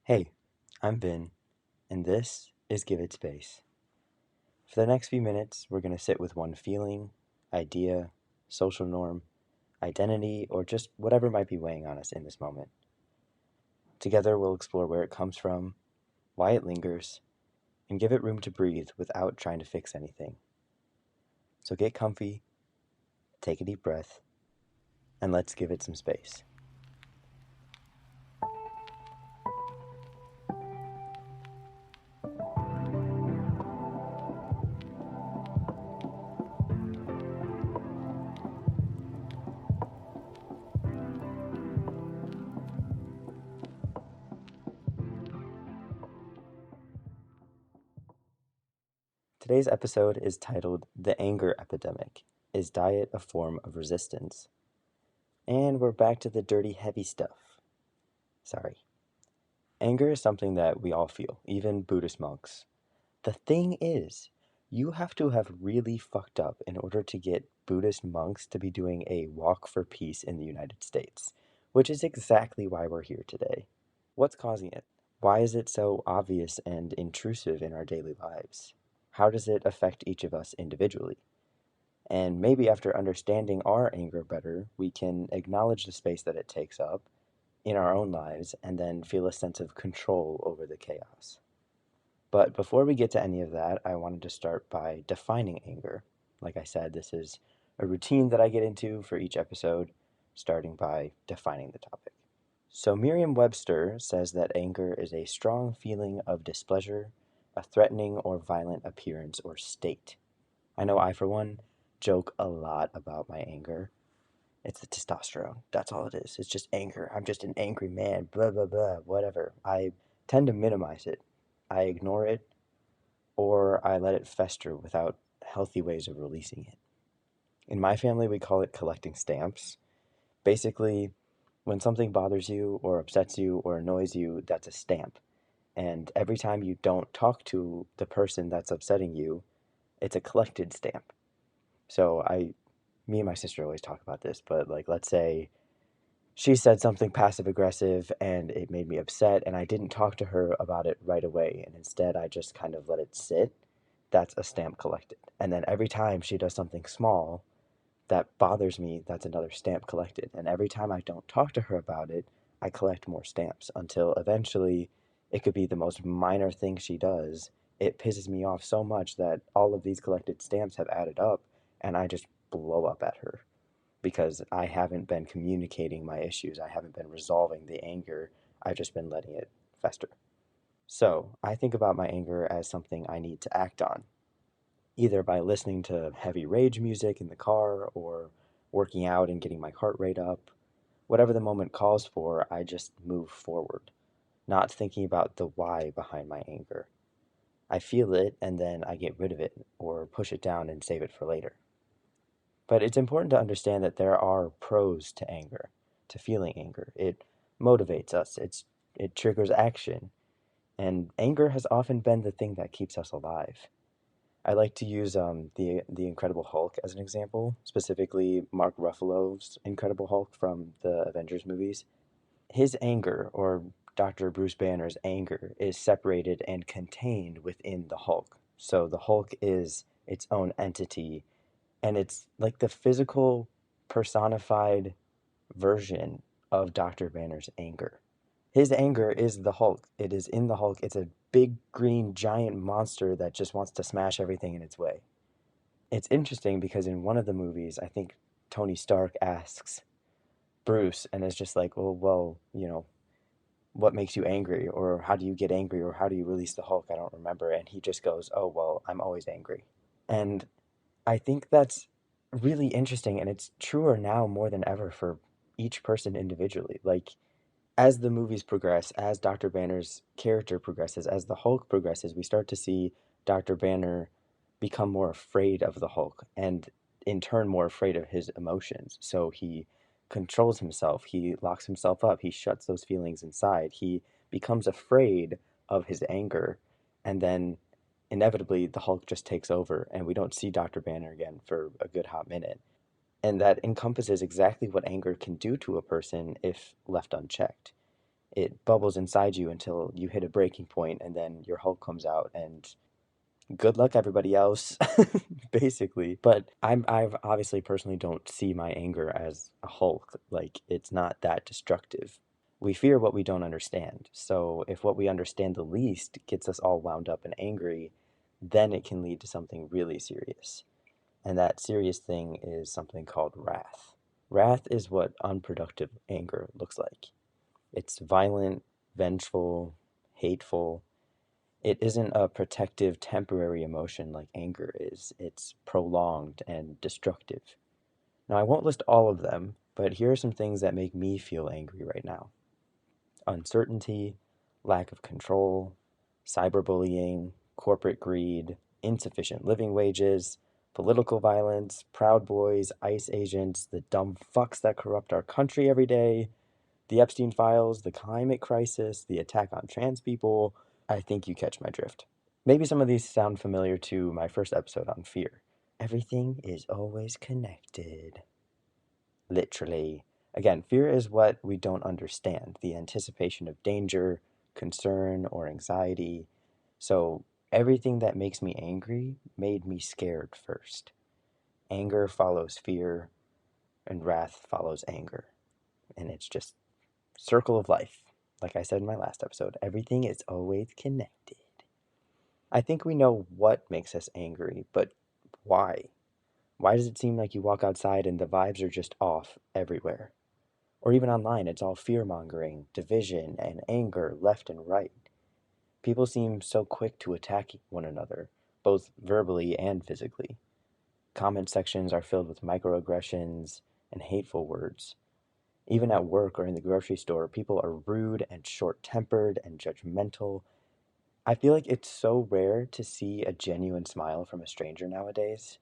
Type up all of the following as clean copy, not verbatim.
Hey, I'm Vin, and this is Give It Space. For the next few minutes, we're going to sit with one feeling, idea, social norm, identity, or just whatever might be weighing on us in this moment. Together, we'll explore where it comes from, why it lingers, and give it room to breathe without trying to fix anything. So get comfy, take a deep breath, and let's give it some space. Today's episode is titled The Anger Epidemic. Is Diet a Form of Resistance? And we're back to the dirty, heavy stuff. Sorry. Anger is something that we all feel, even Buddhist monks. The thing is, you have to have really fucked up in order to get Buddhist monks to be doing a walk for peace in the United States, which is exactly why we're here today. What's causing it? Why is it so obvious and intrusive in our daily lives? How does it affect each of us individually? And maybe after understanding our anger better, we can acknowledge the space that it takes up in our own lives and then feel a sense of control over the chaos. But before we get to any of that, I wanted to start by defining anger. Like I said, this is a routine that I get into for each episode, starting by defining the topic. So Merriam-Webster says that anger is a strong feeling of displeasure, a threatening or violent appearance or state. I know I, for one, joke a lot about my anger. It's the testosterone. That's all it is. It's just anger. I'm just an angry man. Blah, blah, blah. Whatever. I tend to minimize it. I ignore it or I let it fester without healthy ways of releasing it. In my family, we call it collecting stamps. Basically, when something bothers you or upsets you or annoys you, that's a stamp. And every time you don't talk to the person that's upsetting you, it's a collected stamp. So me and my sister always talk about this, but like, let's say she said something passive aggressive and it made me upset, and I didn't talk to her about it right away, and instead I just kind of let it sit. That's a stamp collected. And then every time she does something small that bothers me, that's another stamp collected. And every time I don't talk to her about it, I collect more stamps until eventually it could be the most minor thing she does. It pisses me off so much that all of these collected stamps have added up, and I just blow up at her because I haven't been communicating my issues. I haven't been resolving the anger. I've just been letting it fester. So I think about my anger as something I need to act on, either by listening to heavy rage music in the car or working out and getting my heart rate up. Whatever the moment calls for, I just move forward, not thinking about the why behind my anger. I feel it and then I get rid of it or push it down and save it for later. But it's important to understand that there are pros to anger, to feeling anger. It motivates us, it triggers action, and anger has often been the thing that keeps us alive. I like to use the Incredible Hulk as an example, specifically Mark Ruffalo's Incredible Hulk from the Avengers movies. His anger, or Dr. Bruce Banner's anger, is separated and contained within the Hulk. So the Hulk is its own entity, and it's like the physical personified version of Dr. Banner's anger. His anger is the Hulk. It is in the Hulk. It's a big green giant monster that just wants to smash everything in its way. It's interesting because in one of the movies, I think Tony Stark asks Bruce and is just like, what makes you angry? Or how do you get angry? Or how do you release the Hulk? I don't remember. And he just goes, oh, well, I'm always angry. And I think that's really interesting. And it's truer now more than ever for each person individually. Like, as the movies progress, as Dr. Banner's character progresses, as the Hulk progresses, we start to see Dr. Banner become more afraid of the Hulk and in turn more afraid of his emotions. So he controls himself, he locks himself up, he shuts those feelings inside, he becomes afraid of his anger, and then inevitably the Hulk just takes over and we don't see Dr. Banner again for a good hot minute. And that encompasses exactly what anger can do to a person if left unchecked. It bubbles inside you until you hit a breaking point, and then your Hulk comes out, and good luck everybody else, basically. But I've obviously personally don't see my anger as a Hulk. Like, it's not that destructive. We fear what we don't understand. So if what we understand the least gets us all wound up and angry, then it can lead to something really serious. And that serious thing is something called wrath. Wrath is what unproductive anger looks like. It's violent, vengeful, hateful. It isn't a protective, temporary emotion like anger is. It's prolonged and destructive. Now, I won't list all of them, but here are some things that make me feel angry right now: uncertainty, lack of control, cyberbullying, corporate greed, insufficient living wages, political violence, Proud Boys, ICE agents, the dumb fucks that corrupt our country every day, the Epstein files, the climate crisis, the attack on trans people. I think you catch my drift. Maybe some of these sound familiar to my first episode on fear. Everything is always connected. Literally. Again, fear is what we don't understand, the anticipation of danger, concern, or anxiety. So everything that makes me angry made me scared first. Anger follows fear, and wrath follows anger. And it's just circle of life. Like I said in my last episode, everything is always connected. I think we know what makes us angry, but why? Why does it seem like you walk outside and the vibes are just off everywhere? Or even online, it's all fear mongering, division, and anger left and right. People seem so quick to attack one another, both verbally and physically. Comment sections are filled with microaggressions and hateful words. Even at work or in the grocery store, people are rude and short tempered and judgmental. I feel like it's so rare to see a genuine smile from a stranger nowadays.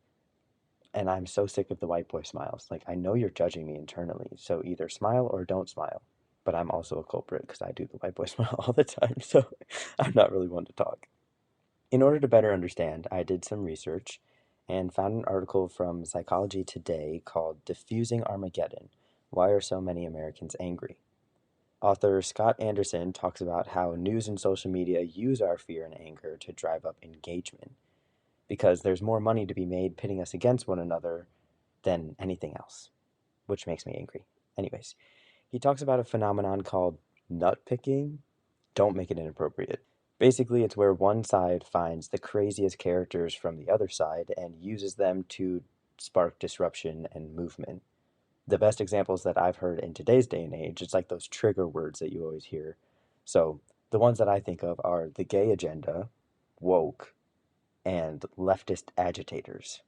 And I'm so sick of the white boy smiles. Like, I know you're judging me internally, so either smile or don't smile. But I'm also a culprit because I do the white boy smile all the time, so I'm not really one to talk. In order to better understand, I did some research and found an article from Psychology Today called Diffusing Armageddon: Why Are So Many Americans Angry? Author Scott Anderson talks about how news and social media use our fear and anger to drive up engagement, because there's more money to be made pitting us against one another than anything else, which makes me angry. Anyways, he talks about a phenomenon called nut picking. Don't make it inappropriate. Basically, it's where one side finds the craziest characters from the other side and uses them to spark disruption and movement. The best examples that I've heard in today's day and age, it's like those trigger words that you always hear. So the ones that I think of are the gay agenda, woke, and leftist agitators.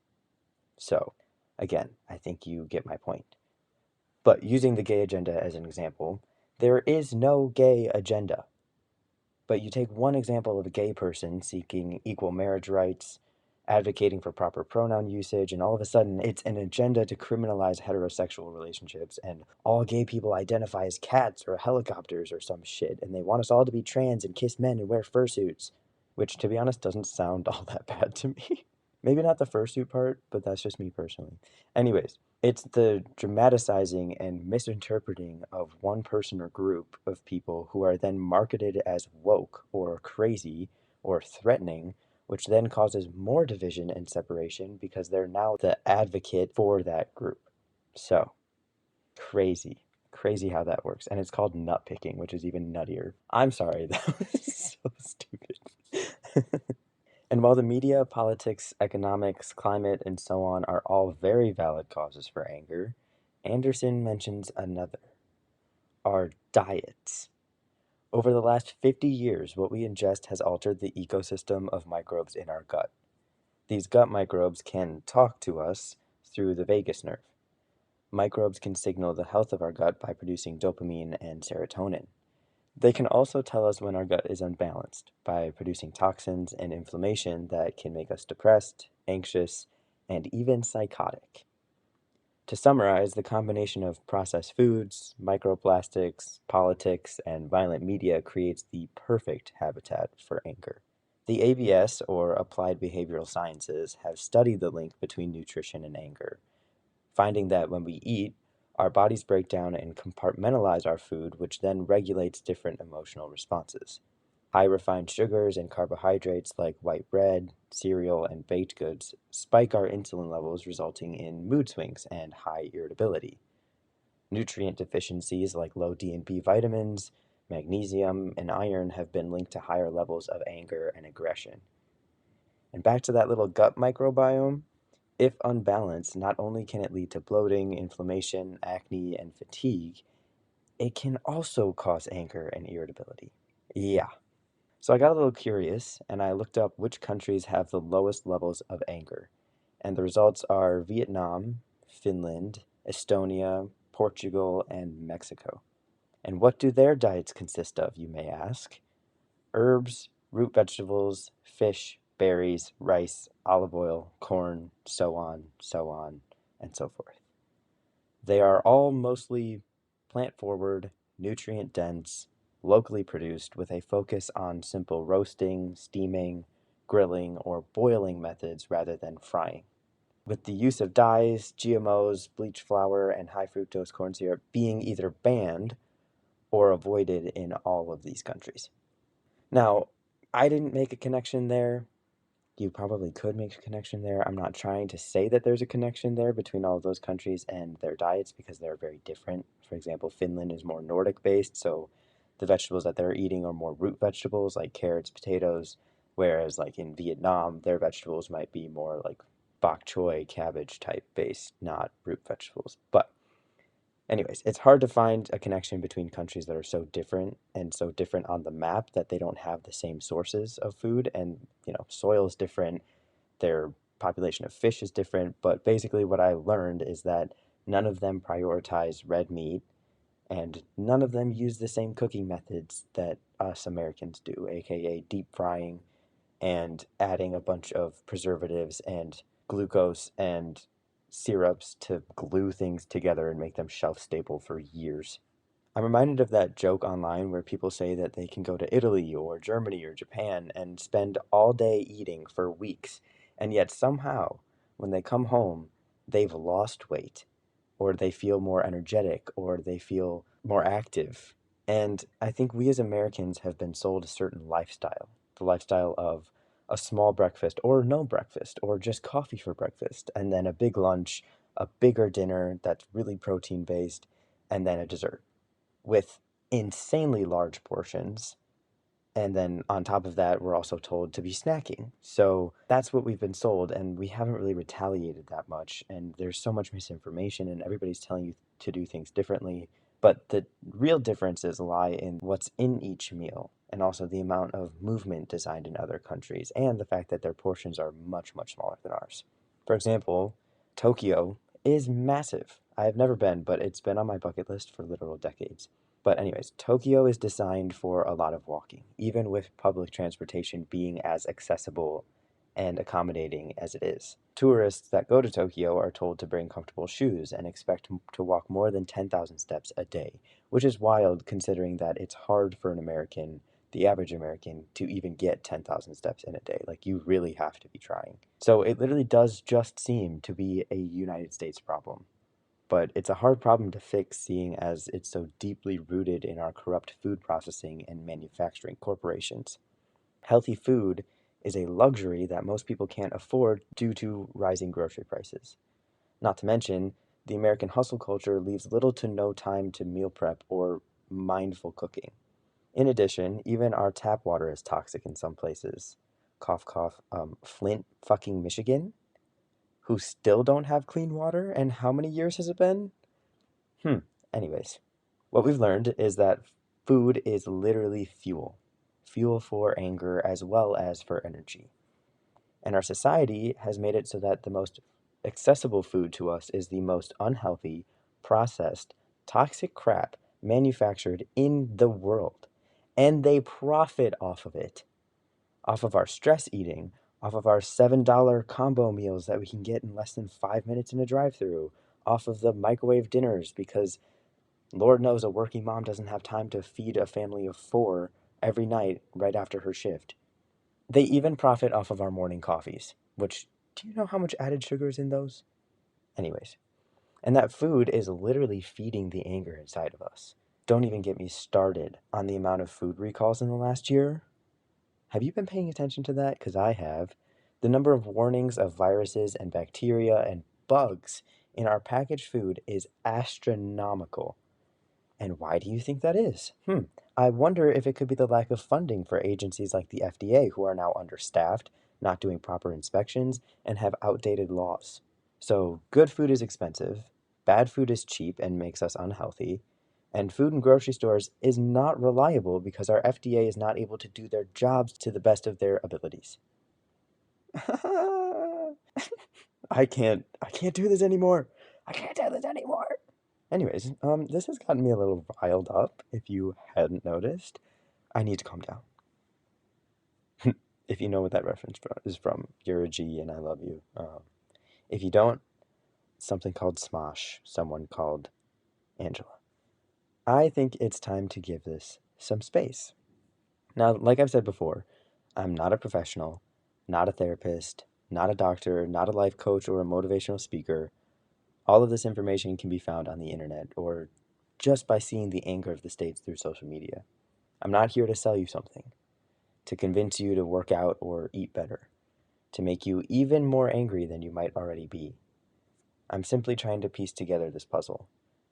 So, again, I think you get my point. But using the gay agenda as an example, there is no gay agenda. But you take one example of a gay person seeking equal marriage rights, advocating for proper pronoun usage, and all of a sudden it's an agenda to criminalize heterosexual relationships, and all gay people identify as cats or helicopters or some shit, and they want us all to be trans and kiss men and wear fursuits, which, to be honest, doesn't sound all that bad to me. Maybe not the fursuit part, but that's just me personally. Anyways, it's the dramatizing and misinterpreting of one person or group of people who are then marketed as woke or crazy or threatening, which then causes more division and separation because they're now the advocate for that group. So, crazy. Crazy how that works. And it's called nut picking, which is even nuttier. I'm sorry, that was so stupid. And while the media, politics, economics, climate, and so on are all very valid causes for anger, Anderson mentions another: our diets. Over the last 50 years, what we ingest has altered the ecosystem of microbes in our gut. These gut microbes can talk to us through the vagus nerve. Microbes can signal the health of our gut by producing dopamine and serotonin. They can also tell us when our gut is unbalanced by producing toxins and inflammation that can make us depressed, anxious, and even psychotic. To summarize, the combination of processed foods, microplastics, politics, and violent media creates the perfect habitat for anger. The ABS, or Applied Behavioral Sciences, have studied the link between nutrition and anger, finding that when we eat, Our bodies break down and compartmentalize our food, which then regulates different emotional responses. High refined sugars and carbohydrates like white bread, cereal, and baked goods spike our insulin levels, resulting in mood swings and high irritability. Nutrient deficiencies like low D and B vitamins, magnesium, and iron have been linked to higher levels of anger and aggression. And back to that little gut microbiome, if unbalanced, not only can it lead to bloating, inflammation, acne, and fatigue, it can also cause anger and irritability. Yeah. So I got a little curious and I looked up which countries have the lowest levels of anger. And the results are Vietnam, Finland, Estonia, Portugal, and Mexico. And what do their diets consist of, you may ask? Herbs, root vegetables, fish, berries, rice, olive oil, corn, so on, and so forth. They are all mostly plant forward, nutrient dense, locally produced with a focus on simple roasting, steaming, grilling, or boiling methods rather than frying. With the use of dyes, GMOs, bleached flour, and high fructose corn syrup being either banned or avoided in all of these countries. Now, I didn't make a connection there. You probably could make a connection there. I'm not trying to say that there's a connection there between all of those countries and their diets because they're very different. For example, Finland is more Nordic based, so the vegetables that they're eating are more root vegetables like carrots, potatoes, whereas like in Vietnam, their vegetables might be more like bok choy, cabbage type based, not root vegetables. But anyways, it's hard to find a connection between countries that are so different and so different on the map that they don't have the same sources of food. And, soil is different, their population of fish is different. But basically, what I learned is that none of them prioritize red meat and none of them use the same cooking methods that us Americans do, aka deep frying and adding a bunch of preservatives and glucose and syrups to glue things together and make them shelf stable for years. I'm reminded of that joke online where people say that they can go to Italy or Germany or Japan and spend all day eating for weeks, and yet somehow, when they come home, they've lost weight, or they feel more energetic, or they feel more active. And I think we as Americans have been sold a certain lifestyle, the lifestyle of a small breakfast or no breakfast or just coffee for breakfast, and then a big lunch, a bigger dinner that's really protein based, and then a dessert with insanely large portions. And then on top of that, we're also told to be snacking. So that's what we've been sold, and we haven't really retaliated that much. And there's so much misinformation, and everybody's telling you to do things differently. But the real differences lie in what's in each meal, and also the amount of movement designed in other countries, and the fact that their portions are much, much smaller than ours. For example, Tokyo is massive. I have never been, but it's been on my bucket list for literal decades. But anyways, Tokyo is designed for a lot of walking, even with public transportation being as accessible and accommodating as it is. Tourists that go to Tokyo are told to bring comfortable shoes and expect to walk more than 10,000 steps a day, which is wild considering that it's hard for the average American, to even get 10,000 steps in a day. Like, you really have to be trying. So it literally does just seem to be a United States problem. But it's a hard problem to fix, seeing as it's so deeply rooted in our corrupt food processing and manufacturing corporations. Healthy food is a luxury that most people can't afford due to rising grocery prices. Not to mention, the American hustle culture leaves little to no time to meal prep or mindful cooking. In addition, even our tap water is toxic in some places. Cough, cough. Flint, fucking Michigan, who still don't have clean water, and how many years has it been? Hmm. Anyways, what we've learned is that food is literally fuel. Fuel for anger as well as for energy. And our society has made it so that the most accessible food to us is the most unhealthy, processed, toxic crap manufactured in the world. And they profit off of it, off of our stress eating, off of our $7 combo meals that we can get in less than 5 minutes in a drive through, off of the microwave dinners, because Lord knows a working mom doesn't have time to feed a family of four every night right after her shift. They even profit off of our morning coffees, which, do you know how much added sugar is in those? Anyways, And that food is literally feeding the anger inside of us. Don't even get me started on the amount of food recalls in the last year. Have you been paying attention to that? Because I have. The number of warnings of viruses and bacteria and bugs in our packaged food is astronomical. And why do you think that is? I wonder if it could be the lack of funding for agencies like the FDA, who are now understaffed, not doing proper inspections, and have outdated laws. So, good food is expensive, bad food is cheap and makes us unhealthy, and food in grocery stores is not reliable because our FDA is not able to do their jobs to the best of their abilities. I can't do this anymore. I can't do this anymore. Anyways, this has gotten me a little riled up, if you hadn't noticed. I need to calm down. If you know what that reference is from, you're a G and I love you. If you don't, something called Smosh, someone called Angela. I think it's time to give this some space. Now, like I've said before, I'm not a professional, not a therapist, not a doctor, not a life coach or a motivational speaker. All of this information can be found on the internet or just by seeing the anger of the states through social media. I'm not here to sell you something, to convince you to work out or eat better, to make you even more angry than you might already be. I'm simply trying to piece together this puzzle,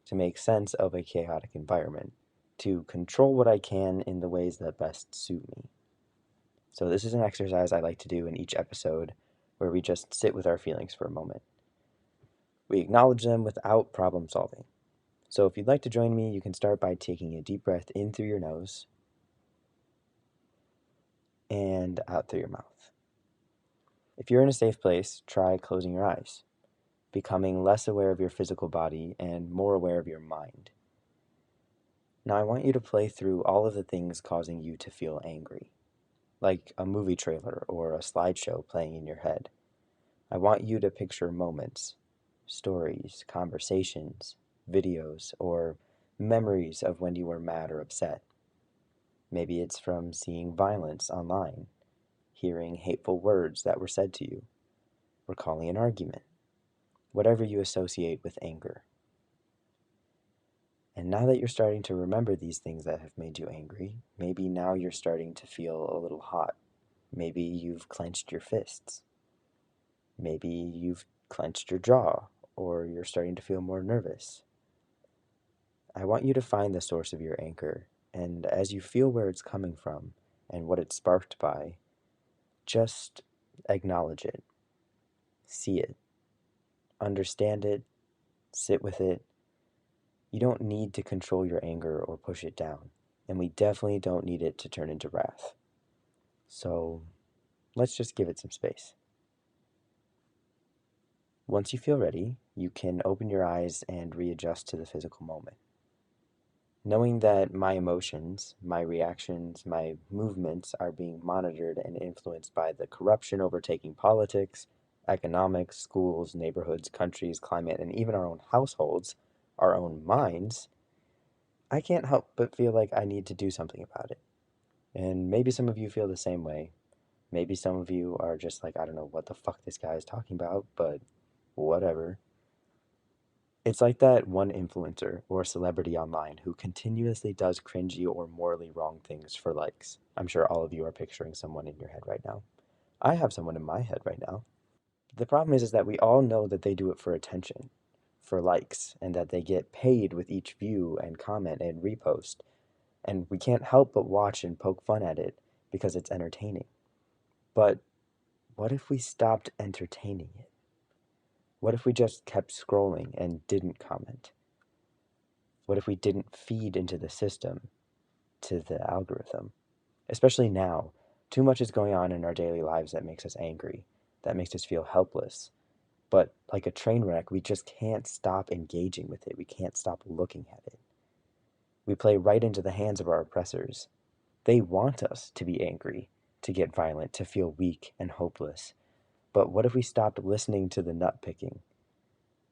to make sense of a chaotic environment, to control what I can in the ways that best suit me. So, this is an exercise I like to do in each episode where we just sit with our feelings for a moment. We acknowledge them without problem solving. So, if you'd like to join me, you can start by taking a deep breath in through your nose and out through your mouth. If you're in a safe place, try closing your eyes, becoming less aware of your physical body and more aware of your mind. Now, I want you to play through all of the things causing you to feel angry, like a movie trailer or a slideshow playing in your head. I want you to picture moments, stories, conversations, videos, or memories of when you were mad or upset. Maybe it's from seeing violence online, hearing hateful words that were said to you, recalling an argument, whatever you associate with anger. And now that you're starting to remember these things that have made you angry, maybe now you're starting to feel a little hot. Maybe you've clenched your fists. Maybe you've clenched your jaw, or you're starting to feel more nervous. I want you to find the source of your anger, and as you feel where it's coming from and what it's sparked by, just acknowledge it, see it, understand it, sit with it. You don't need to control your anger or push it down, and we definitely don't need it to turn into wrath. So let's just give it some space. Once you feel ready, you can open your eyes and readjust to the physical moment. Knowing that my emotions, my reactions, my movements are being monitored and influenced by the corruption overtaking politics, economics, schools, neighborhoods, countries, climate, and even our own households, our own minds, I can't help but feel like I need to do something about it. And maybe some of you feel the same way. Maybe some of you are just like, I don't know what the fuck this guy is talking about, but whatever. It's like that one influencer or celebrity online who continuously does cringy or morally wrong things for likes. I'm sure all of you are picturing someone in your head right now. I have someone in my head right now. The problem is that we all know that they do it for attention, for likes, and that they get paid with each view and comment and repost. And we can't help but watch and poke fun at it because it's entertaining. But what if we stopped entertaining it? What if we just kept scrolling and didn't comment? What if we didn't feed into the system, to the algorithm? Especially now, too much is going on in our daily lives that makes us angry, that makes us feel helpless. But like a train wreck, we just can't stop engaging with it. We can't stop looking at it. We play right into the hands of our oppressors. They want us to be angry, to get violent, to feel weak and hopeless. But what if we stopped listening to the nut picking?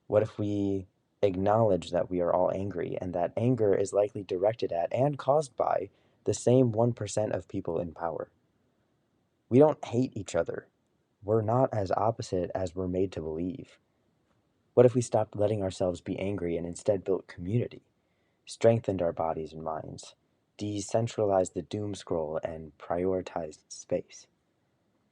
What if we acknowledge that we are all angry and that anger is likely directed at and caused by the same 1% of people in power? We don't hate each other. We're not as opposite as we're made to believe. What if we stopped letting ourselves be angry and instead built community, strengthened our bodies and minds, decentralized the doom scroll, and prioritized space?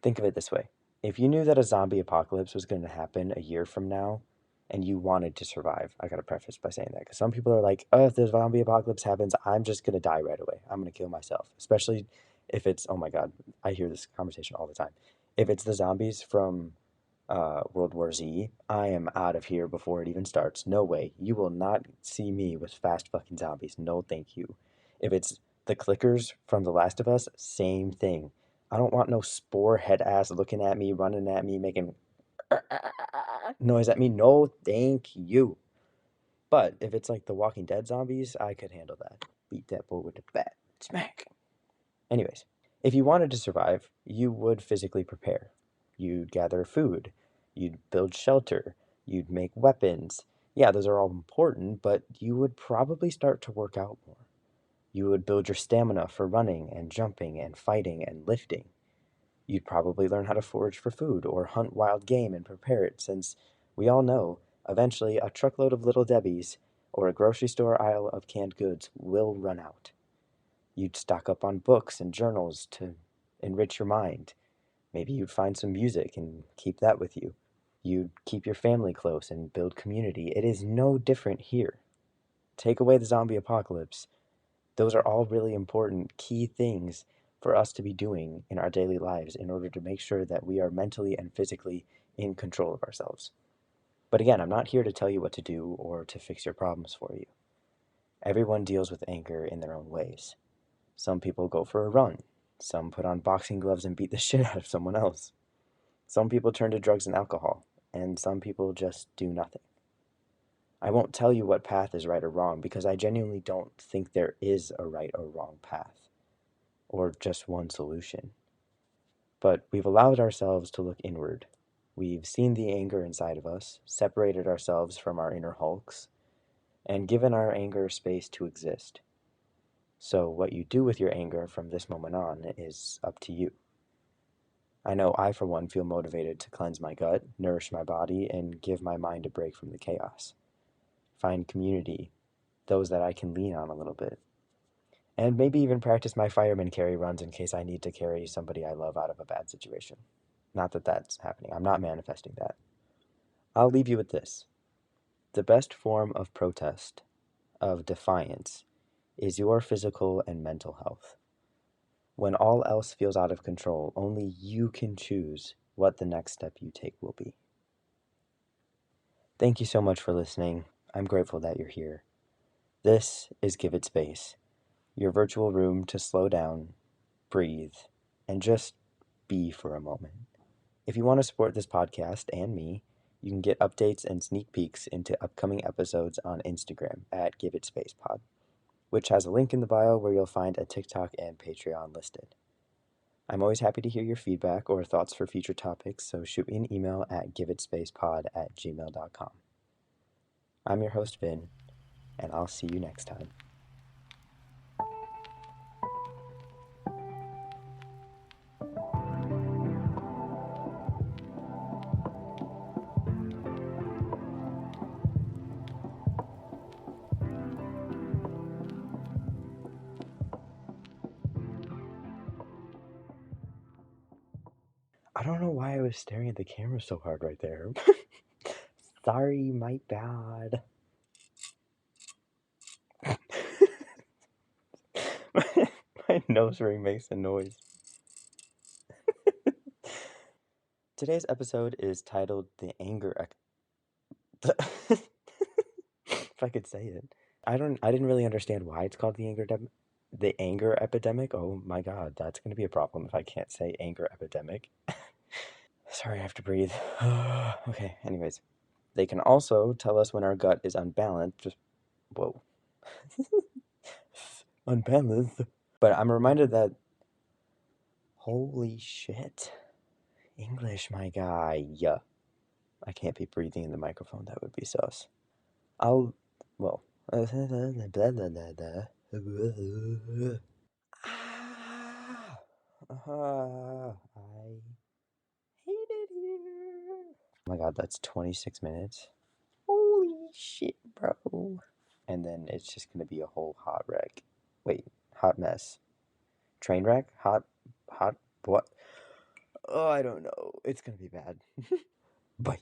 Think of it this way. If you knew that a zombie apocalypse was going to happen a year from now and you wanted to survive, I got to preface by saying that because some people are like, oh, if the zombie apocalypse happens, I'm just going to die right away. I'm going to kill myself. Especially if it's, oh my God, I hear this conversation all the time. If it's the zombies from World War Z, I am out of here before it even starts. No way. You will not see me with fast fucking zombies. No, thank you. If it's the clickers from The Last of Us, same thing. I don't want no spore head ass looking at me, running at me, making noise at me. No, thank you. But if it's like the Walking Dead zombies, I could handle that. Beat that bull with a bat. Smack. Anyways, if you wanted to survive, you would physically prepare. You'd gather food, you'd build shelter, you'd make weapons. Yeah, those are all important, but you would probably start to work out more. You would build your stamina for running and jumping and fighting and lifting. You'd probably learn how to forage for food or hunt wild game and prepare it, since we all know eventually a truckload of Little Debbie's or a grocery store aisle of canned goods will run out. You'd stock up on books and journals to enrich your mind. Maybe you'd find some music and keep that with you. You'd keep your family close and build community. It is no different here. Take away the zombie apocalypse. Those are all really important key things for us to be doing in our daily lives in order to make sure that we are mentally and physically in control of ourselves. But again, I'm not here to tell you what to do or to fix your problems for you. Everyone deals with anger in their own ways. Some people go for a run. Some put on boxing gloves and beat the shit out of someone else. Some people turn to drugs and alcohol, and some people just do nothing. I won't tell you what path is right or wrong because I genuinely don't think there is a right or wrong path, or just one solution. But we've allowed ourselves to look inward. We've seen the anger inside of us, separated ourselves from our inner hulks, and given our anger space to exist. So, what you do with your anger from this moment on is up to you. I know I, for one, feel motivated to cleanse my gut, nourish my body, and give my mind a break from the chaos. Find community, those that I can lean on a little bit. And maybe even practice my fireman carry runs in case I need to carry somebody I love out of a bad situation. Not that that's happening. I'm not manifesting that. I'll leave you with this. The best form of protest, of defiance, is your physical and mental health. When all else feels out of control, only you can choose what the next step you take will be. Thank you so much for listening. I'm grateful that you're here. This is Give It Space, your virtual room to slow down, breathe, and just be for a moment. If you want to support this podcast and me, you can get updates and sneak peeks into upcoming episodes on Instagram at Give It Space Pod, which has a link in the bio where you'll find a TikTok and Patreon listed. I'm always happy to hear your feedback or thoughts for future topics, so shoot me an email at giveitspacepod@gmail.com. I'm your host, Vin, and I'll see you next time. I don't know why I was staring at the camera so hard right there. Sorry, my bad. My nose ring makes a noise. Today's episode is titled The Anger if I could say it. I didn't really understand why it's called the anger epidemic. Oh my god, that's going to be a problem if I can't say anger epidemic. Sorry, I have to breathe. Okay, anyways. They can also tell us when our gut is unbalanced. Whoa. Unbalanced. But I'm reminded that, holy shit. English, my guy. Yeah. I can't be breathing in the microphone. That would be sus. I'll, well. Blah, blah, blah, blah. I hate it here. Oh my god, that's 26 minutes. shit, bro. And then it's just gonna be a whole hot wreck. Wait, hot mess. Train wreck? Hot, what? Oh, I don't know. It's gonna be bad. Bye.